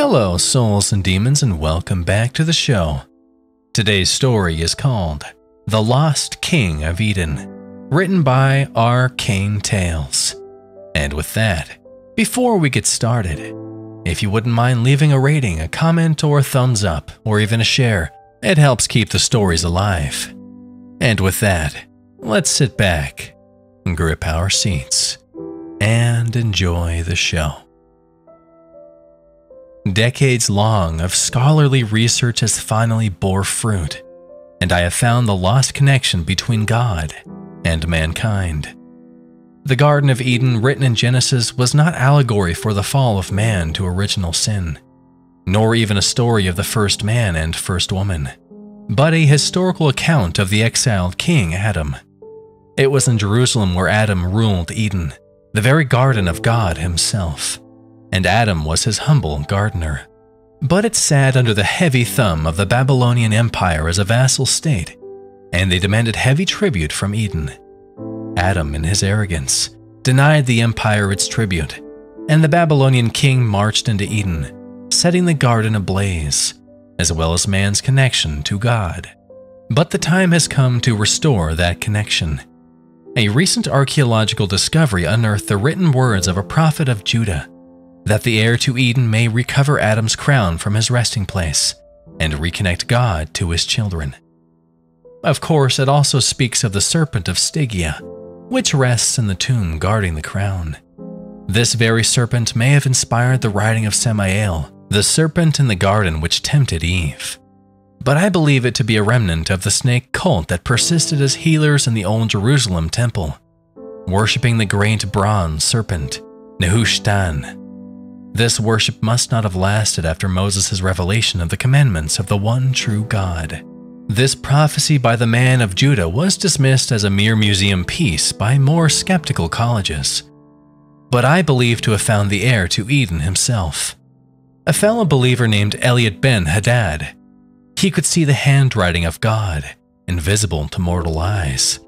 Hello, souls and demons, and welcome back to the show. Today's story is called The Lost King of Eden, written by Arcane Tales. And with that, before we get started, if you wouldn't mind leaving a rating, a comment, or a thumbs up, or even a share, it helps keep the stories alive. And with that, let's sit back, grip our seats, and enjoy the show. Decades long of scholarly research has finally bore fruit, and I have found the lost connection between God and mankind. The Garden of Eden written in Genesis was not allegory for the fall of man to original sin, nor even a story of the first man and first woman, but a historical account of the exiled king Adam. It was in Jerusalem where Adam ruled Eden, the very garden of God himself, and Adam was his humble gardener. But it sat under the heavy thumb of the Babylonian Empire as a vassal state, and they demanded heavy tribute from Eden. Adam, in his arrogance, denied the empire its tribute, and the Babylonian king marched into Eden, setting the garden ablaze, as well as man's connection to God. But the time has come to restore that connection. A recent archaeological discovery unearthed the written words of a prophet of Judah, that the heir to Eden may recover Adam's crown from his resting place and reconnect God to his children. Of course, it also speaks of the serpent of Stygia, which rests in the tomb guarding the crown. This very serpent may have inspired the writing of Samael, the serpent in the garden which tempted Eve. But I believe it to be a remnant of the snake cult that persisted as healers in the old Jerusalem temple, worshipping the great bronze serpent, Nehushtan. This worship must not have lasted after Moses' revelation of the commandments of the one true God. This prophecy by the man of Judah was dismissed as a mere museum piece by more skeptical colleges. But I believe to have found the heir to Eden himself, a fellow believer named Elliot Ben Hadad. He could see the handwriting of God, invisible to mortal eyes,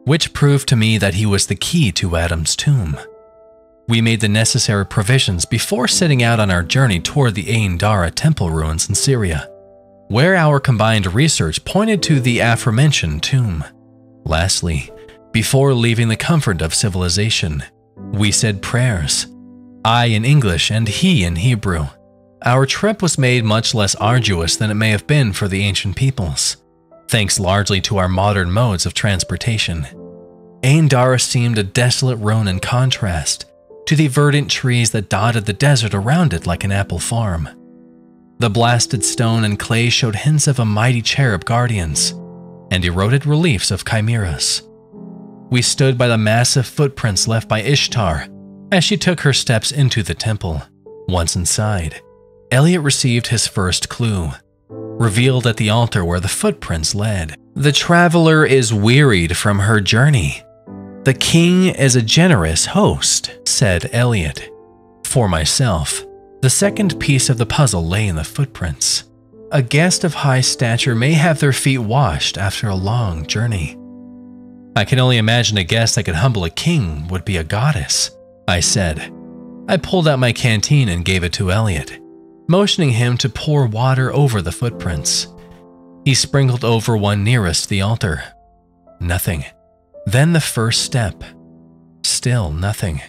which proved to me that he was the key to Adam's tomb. We made the necessary provisions before setting out on our journey toward the Ain Dara temple ruins in Syria, where our combined research pointed to the aforementioned tomb. Lastly, before leaving the comfort of civilization, we said prayers, I in English and he in Hebrew. Our trip was made much less arduous than it may have been for the ancient peoples, thanks largely to our modern modes of transportation. Ain Dara seemed a desolate ruin in contrast to the verdant trees that dotted the desert around it like an apple farm. The blasted stone and clay showed hints of a mighty cherub guardians and eroded reliefs of chimeras. We stood by the massive footprints left by Ishtar as she took her steps into the temple. Once inside, Elliot received his first clue, revealed at the altar where the footprints led. The traveler is wearied from her journey. The king is a generous host, said Elliot. For myself, the second piece of the puzzle lay in the footprints. A guest of high stature may have their feet washed after a long journey. I can only imagine a guest that could humble a king would be a goddess, I said. I pulled out my canteen and gave it to Elliot, motioning him to pour water over the footprints. He sprinkled over one nearest the altar. Nothing. Then the first step. Still nothing.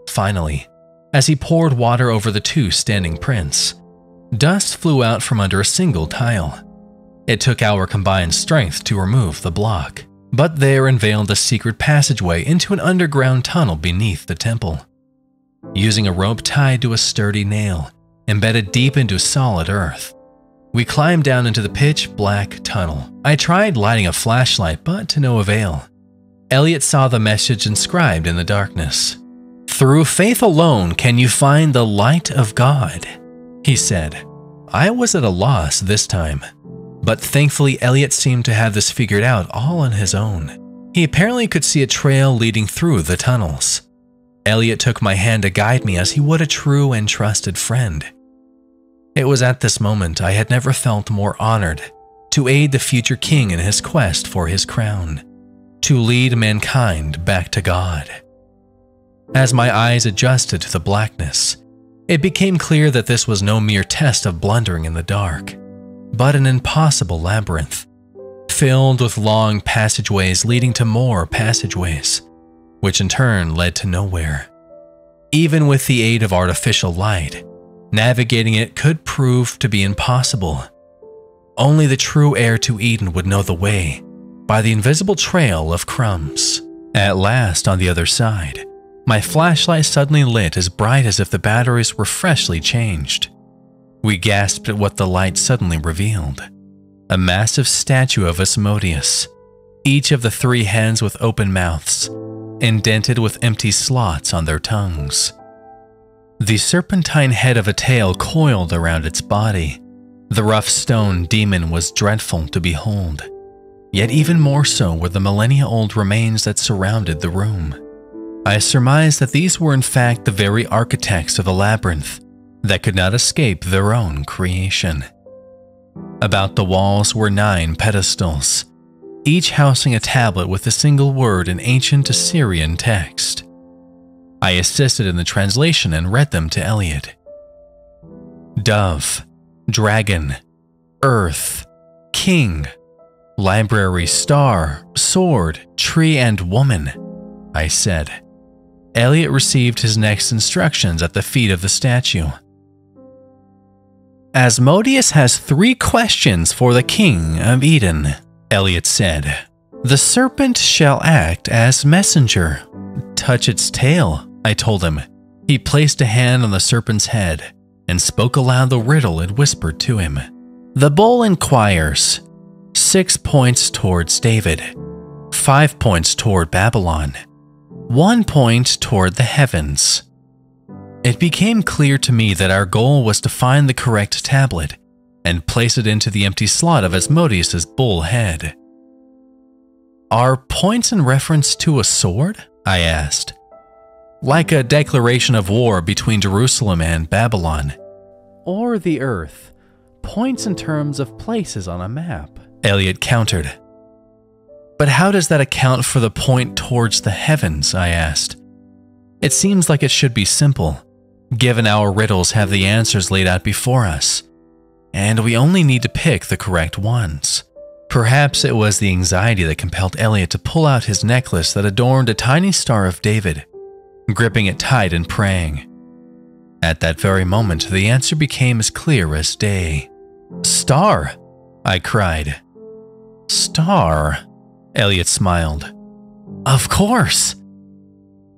Finally, as he poured water over the two standing prints, dust flew out from under a single tile. It took our combined strength to remove the block, but there unveiled a secret passageway into an underground tunnel beneath the temple. Using a rope tied to a sturdy nail, embedded deep into solid earth, we climbed down into the pitch-black tunnel. I tried lighting a flashlight, but to no avail. Elliot saw the message inscribed in the darkness. Through faith alone can you find the light of God, he said. I was at a loss this time, but thankfully Elliot seemed to have this figured out all on his own. He apparently could see a trail leading through the tunnels. Elliot took my hand to guide me as he would a true and trusted friend. It was at this moment I had never felt more honored to aid the future king in his quest for his crown, to lead mankind back to God. As my eyes adjusted to the blackness, It became clear that this was no mere test of blundering in the dark, but an impossible labyrinth, filled with long passageways leading to more passageways, which in turn led to nowhere. Even with the aid of artificial light, navigating it could prove to be impossible. Only the true heir to Eden would know the way by the invisible trail of crumbs. At last, on the other side, my flashlight suddenly lit as bright as if the batteries were freshly changed. We gasped at what the light suddenly revealed. A massive statue of Asmodeus, each of the three heads with open mouths, indented with empty slots on their tongues. The serpentine head of a tail coiled around its body. The rough stone demon was dreadful to behold, yet even more so were the millennia-old remains that surrounded the room. I surmised that these were in fact the very architects of a labyrinth that could not escape their own creation. About the walls were 9 pedestals, each housing a tablet with a single word in ancient Assyrian text. I assisted in the translation and read them to Elliot. Dove, dragon, earth, king, library, star, sword, tree, and woman, I said. Elliot received his next instructions at the feet of the statue. Asmodeus has 3 questions for the king of Eden, Elliot said. The serpent shall act as messenger. Touch its tail, I told him. He placed a hand on the serpent's head and spoke aloud the riddle it whispered to him. The bull inquires. 6 points towards David, 5 points toward Babylon, 1 point toward the heavens. It became clear to me that our goal was to find the correct tablet and place it into the empty slot of Asmodeus's bull head. Are points in reference to a sword? I asked. Like a declaration of war between Jerusalem and Babylon. Or the earth. Points in terms of places on a map, Elliot countered. But how does that account for the point towards the heavens? I asked. It seems like it should be simple, given our riddles have the answers laid out before us, and we only need to pick the correct ones. Perhaps it was the anxiety that compelled Elliot to pull out his necklace that adorned a tiny Star of David, gripping it tight and praying. At that very moment, the answer became as clear as day. Star, I cried. Star, Elliot smiled. Of course.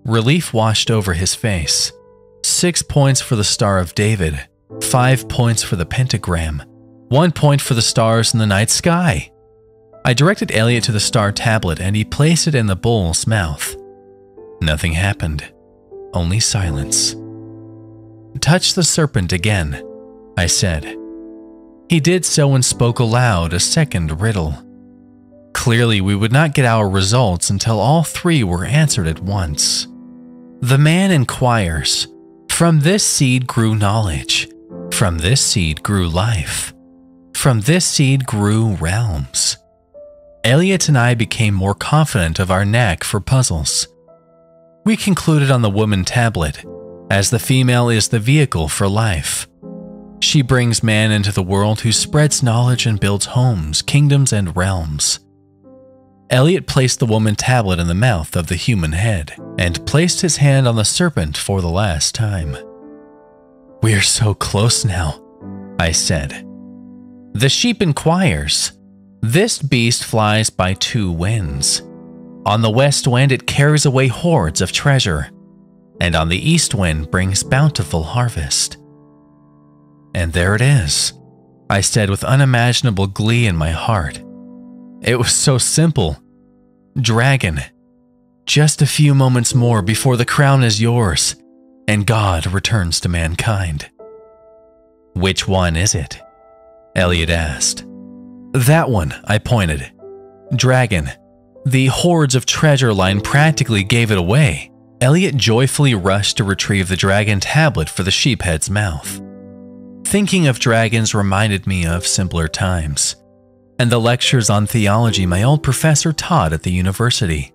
Relief washed over his face. 6 points for the Star of David, 5 points for the pentagram, 1 point for the stars in the night sky. I directed Elliot to the star tablet and he placed it in the bull's mouth. Nothing happened, only silence. Touch the serpent again, I said. He did so and spoke aloud a second riddle. Clearly, we would not get our results until all 3 were answered at once. The man inquires, from this seed grew knowledge, from this seed grew life, from this seed grew realms. Elliot and I became more confident of our knack for puzzles. We concluded on the woman tablet, as the female is the vehicle for life. She brings man into the world who spreads knowledge and builds homes, kingdoms, and realms. Elliot placed the woman tablet in the mouth of the human head and placed his hand on the serpent for the last time. We're so close now, I said. The sheep inquires. This beast flies by 2 winds. On the west wind it carries away hordes of treasure, and on the east wind brings bountiful harvest. And there it is, I said with unimaginable glee in my heart. It was so simple. Dragon. Just a few moments more before the crown is yours, and God returns to mankind. Which one is it? Elliot asked. That one, I pointed. Dragon. The hordes of treasure line practically gave it away. Elliot joyfully rushed to retrieve the dragon tablet for the sheephead's mouth. Thinking of dragons reminded me of simpler times, and the lectures on theology my old professor taught at the university.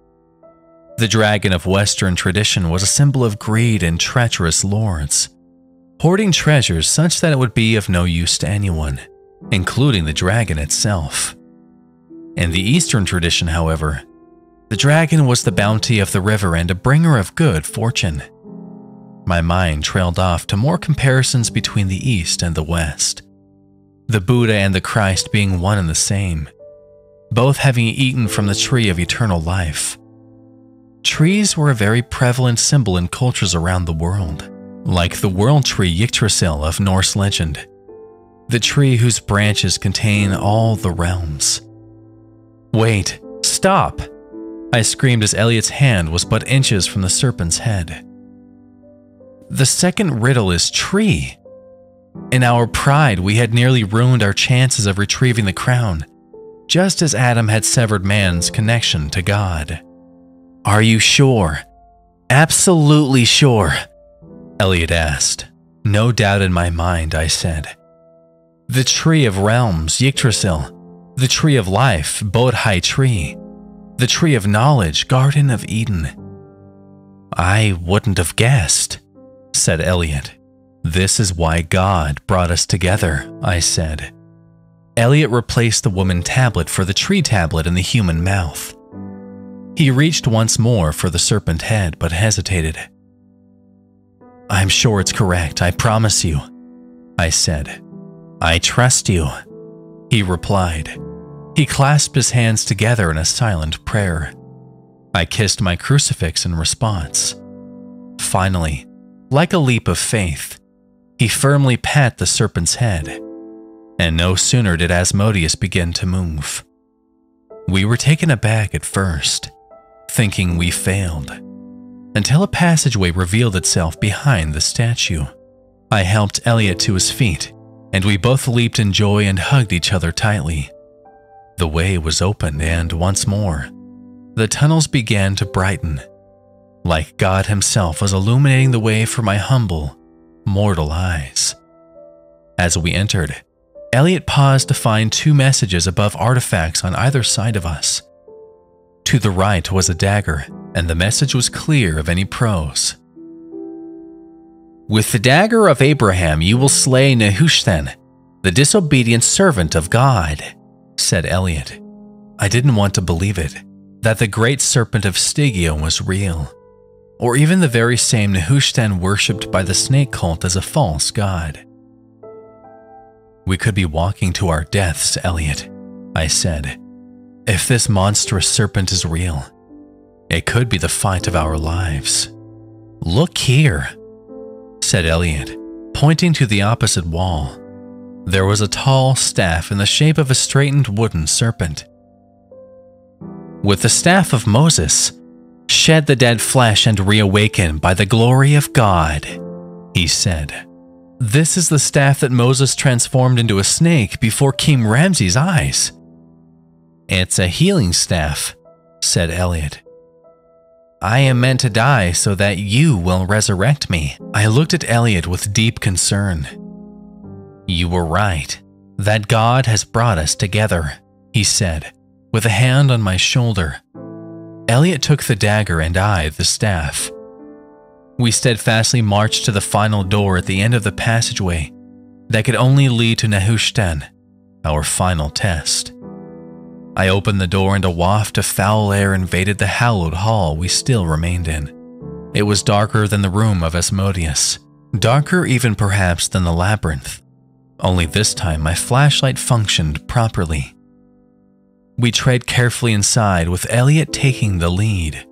The dragon of Western tradition was a symbol of greed and treacherous lords. hoarding treasures such that it would be of no use to anyone, including the dragon itself. In the Eastern tradition, however, the dragon was the bounty of the river and a bringer of good fortune. My mind trailed off to more comparisons between the East and the West, the Buddha and the Christ being one and the same, both having eaten from the tree of eternal life. Trees were a very prevalent symbol in cultures around the world, like the world tree Yggdrasil of Norse legend, the tree whose branches contain all the realms. "Wait, stop!" I screamed as Elliot's hand was but inches from the serpent's head. The second riddle is tree. In our pride, we had nearly ruined our chances of retrieving the crown, just as Adam had severed man's connection to God. "Are you sure? Absolutely sure?" Elliot asked. "No doubt in my mind," I said. "The tree of realms, Yggdrasil. The tree of life, Bodhi tree. The tree of knowledge, Garden of Eden." "I wouldn't have guessed," said Elliot. "This is why God brought us together," I said. Elliot replaced the woman tablet for the tree tablet in the human mouth. He reached once more for the serpent head, but hesitated. "I'm sure it's correct, I promise you," I said. "I trust you," he replied. He clasped his hands together in a silent prayer. I kissed my crucifix in response. Finally, like a leap of faith, he firmly pat the serpent's head, and no sooner did Asmodeus begin to move. We were taken aback at first, thinking we failed, until a passageway revealed itself behind the statue. I helped Elliot to his feet, and we both leaped in joy and hugged each other tightly. The way was open, and once more, the tunnels began to brighten, like God himself was illuminating the way for my humble, mortal eyes. As we entered, Elliot paused to find two messages above artifacts on either side of us. To the right was a dagger, and the message was clear of any prose. "With the dagger of Abraham you will slay Nehushtan, the disobedient servant of God," said Elliot. I didn't want to believe it, that the great serpent of Stygia was real, or even the very same Nehushtan worshipped by the snake cult as a false god. "We could be walking to our deaths, Elliot," I said. "If this monstrous serpent is real, it could be the fight of our lives." "Look here," said Elliot, pointing to the opposite wall. There was a tall staff in the shape of a straightened wooden serpent. "With the staff of Moses, shed the dead flesh and reawaken by the glory of God," he said. "This is the staff that Moses transformed into a snake before King Ramses' eyes." "It's a healing staff," said Elliot. "I am meant to die so that you will resurrect me." I looked at Elliot with deep concern. "You were right. That God has brought us together," he said, with a hand on my shoulder. Elliot took the dagger and I the staff. We steadfastly marched to the final door at the end of the passageway that could only lead to Nehushtan, our final test. I opened the door and a waft of foul air invaded the hallowed hall we still remained in. It was darker than the room of Asmodeus, darker even perhaps than the labyrinth. Only this time my flashlight functioned properly. We tread carefully inside with Elliot taking the lead,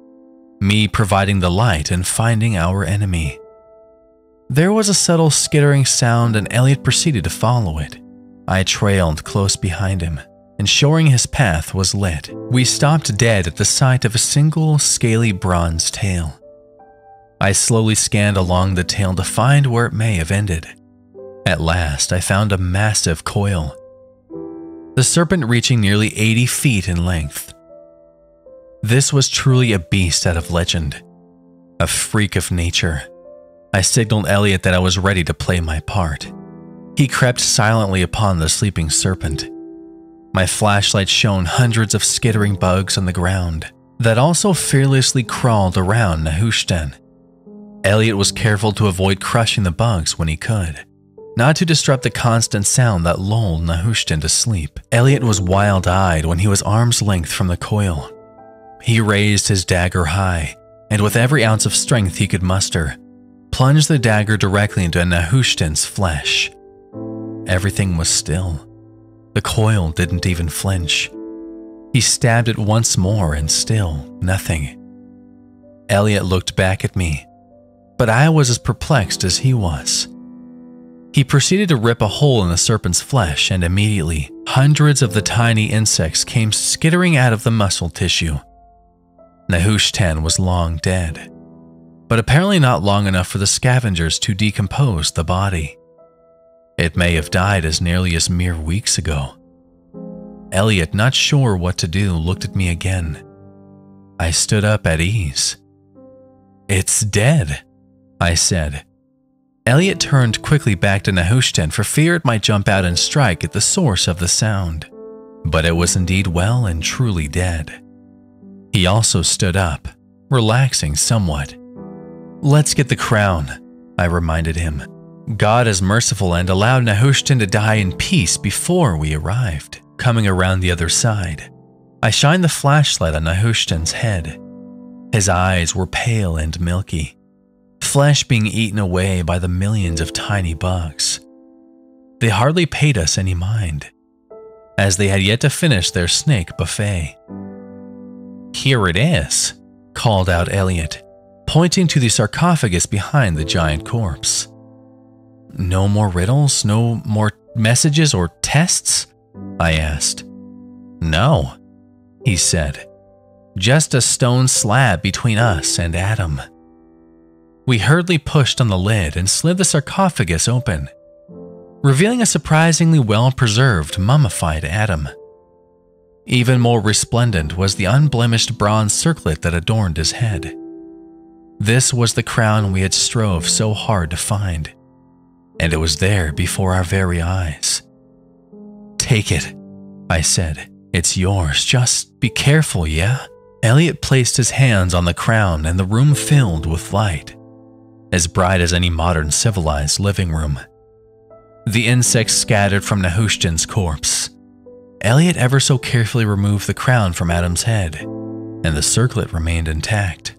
me providing the light and finding our enemy. There was a subtle skittering sound and Elliot proceeded to follow it. I trailed close behind him, ensuring his path was lit. We stopped dead at the sight of a single scaly bronze tail. I slowly scanned along the tail to find where it may have ended. At last, I found a massive coil, the serpent reaching nearly 80 feet in length. This was truly a beast out of legend, a freak of nature. I signaled Elliot that I was ready to play my part. He crept silently upon the sleeping serpent. My flashlight shone hundreds of skittering bugs on the ground that also fearlessly crawled around Nehushtan. Elliot was careful to avoid crushing the bugs when he could, not to disrupt the constant sound that lulled Nehushtan to sleep. Elliot was wild-eyed when he was arm's length from the coil. He raised his dagger high, and with every ounce of strength he could muster, plunged the dagger directly into Nehushtan's flesh. Everything was still. The coil didn't even flinch. He stabbed it once more and still nothing. Elliot looked back at me, but I was as perplexed as he was. He proceeded to rip a hole in the serpent's flesh, and immediately, hundreds of the tiny insects came skittering out of the muscle tissue. Nehushtan was long dead, but apparently not long enough for the scavengers to decompose the body. It may have died as nearly as mere weeks ago. Elliot, not sure what to do, looked at me again. I stood up at ease. "It's dead," I said. Elliot turned quickly back to Nehushtan for fear it might jump out and strike at the source of the sound. But it was indeed well and truly dead. He also stood up, relaxing somewhat. "Let's get the crown," I reminded him. God is merciful and allowed Nehushtan to die in peace before we arrived. Coming around the other side, I shined the flashlight on Nehushtan's head. His eyes were pale and milky, flesh being eaten away by the millions of tiny bugs. They hardly paid us any mind, as they had yet to finish their snake buffet. "Here it is," called out Elliot, pointing to the sarcophagus behind the giant corpse. "No more riddles? No more messages or tests?" I asked. "No," he said. "Just a stone slab between us and Adam." We hurriedly pushed on the lid and slid the sarcophagus open, revealing a surprisingly well-preserved, mummified Adam. Even more resplendent was the unblemished bronze circlet that adorned his head. This was the crown we had strove so hard to find, and it was there before our very eyes. "Take it," I said. "It's yours. Just be careful, yeah?" Elliot placed his hands on the crown and the room filled with light, as bright as any modern civilized living room. The insects scattered from Nehushtan's corpse. Elliot ever so carefully removed the crown from Adam's head, and the circlet remained intact.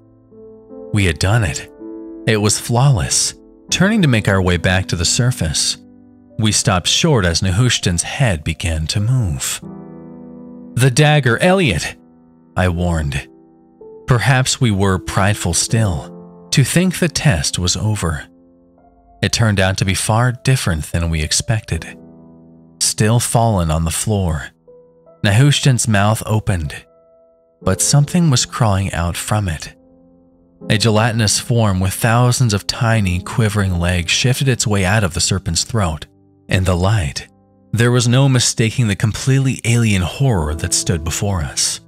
We had done it. It was flawless. Turning to make our way back to the surface, we stopped short as Nehushtan's head began to move. "The dagger, Elliot!" I warned. Perhaps we were prideful still, to think the test was over. It turned out to be far different than we expected. Still fallen on the floor, Nehushtan's mouth opened, but something was crawling out from it. A gelatinous form with thousands of tiny, quivering legs shifted its way out of the serpent's throat. In the light, there was no mistaking the completely alien horror that stood before us.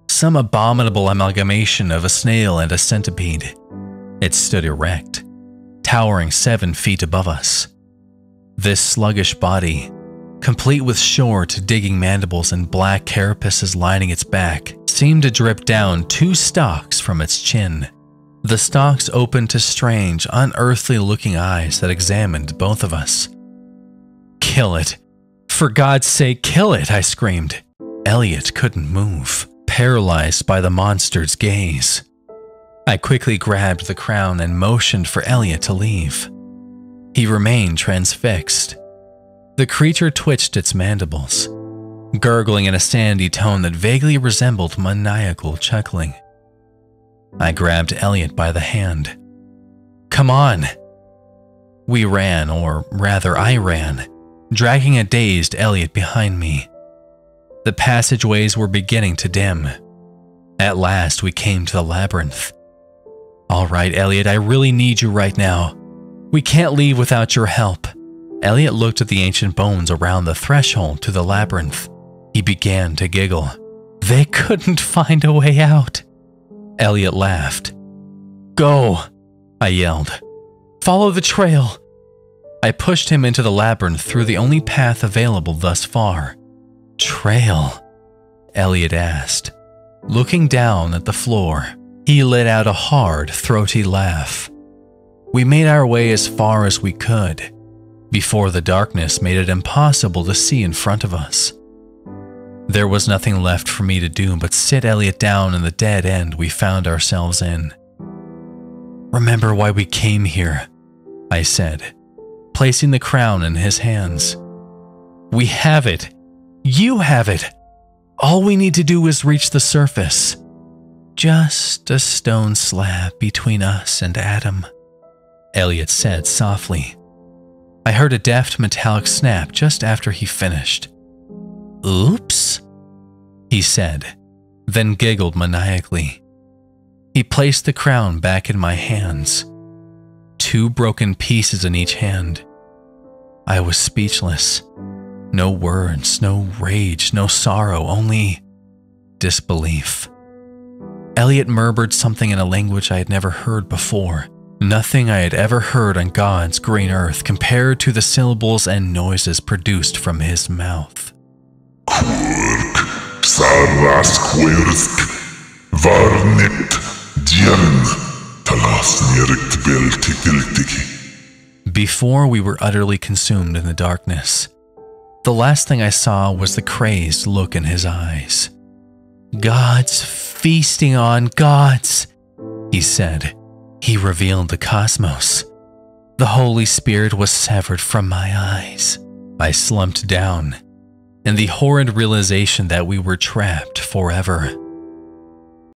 Some abominable amalgamation of a snail and a centipede. It stood erect, towering 7 feet above us. This sluggish body, complete with short, digging mandibles and black carapaces lining its back, seemed to drip down 2 stalks from its chin. The stalks opened to strange, unearthly-looking eyes that examined both of us. "Kill it! For God's sake, kill it!" I screamed. Elliot couldn't move, paralyzed by the monster's gaze. I quickly grabbed the crown and motioned for Elliot to leave. He remained transfixed. The creature twitched its mandibles, gurgling in a sandy tone that vaguely resembled maniacal chuckling. I grabbed Elliot by the hand. "Come on!" We ran, or rather I ran, dragging a dazed Elliot behind me. The passageways were beginning to dim. At last we came to the labyrinth. "All right, Elliot, I really need you right now. We can't leave without your help." Elliot looked at the ancient bones around the threshold to the labyrinth. He began to giggle. "They couldn't find a way out." Elliot laughed. "Go," I yelled. "Follow the trail." I pushed him into the labyrinth through the only path available thus far. "Trail?" Elliot asked, looking down at the floor. He let out a hard, throaty laugh. We made our way as far as we could, before the darkness made it impossible to see in front of us. There was nothing left for me to do but sit Elliot down in the dead end we found ourselves in. "Remember why we came here," I said, placing the crown in his hands. "We have it. You have it. All we need to do is reach the surface. Just a stone slab between us and Adam," Elliot said softly. I heard a deft metallic snap just after he finished. "Oops," he said, then giggled maniacally. He placed the crown back in my hands, 2 broken pieces in each hand. I was speechless. No words, no rage, no sorrow, only disbelief. Elliot murmured something in a language I had never heard before. Nothing I had ever heard on God's green earth compared to the syllables and noises produced from his mouth. Before we were utterly consumed in the darkness, the last thing I saw was the crazed look in his eyes. "Gods feasting on gods," he said. He revealed the cosmos. The Holy Spirit was severed from my eyes. I slumped down, and the horrid realization that we were trapped forever.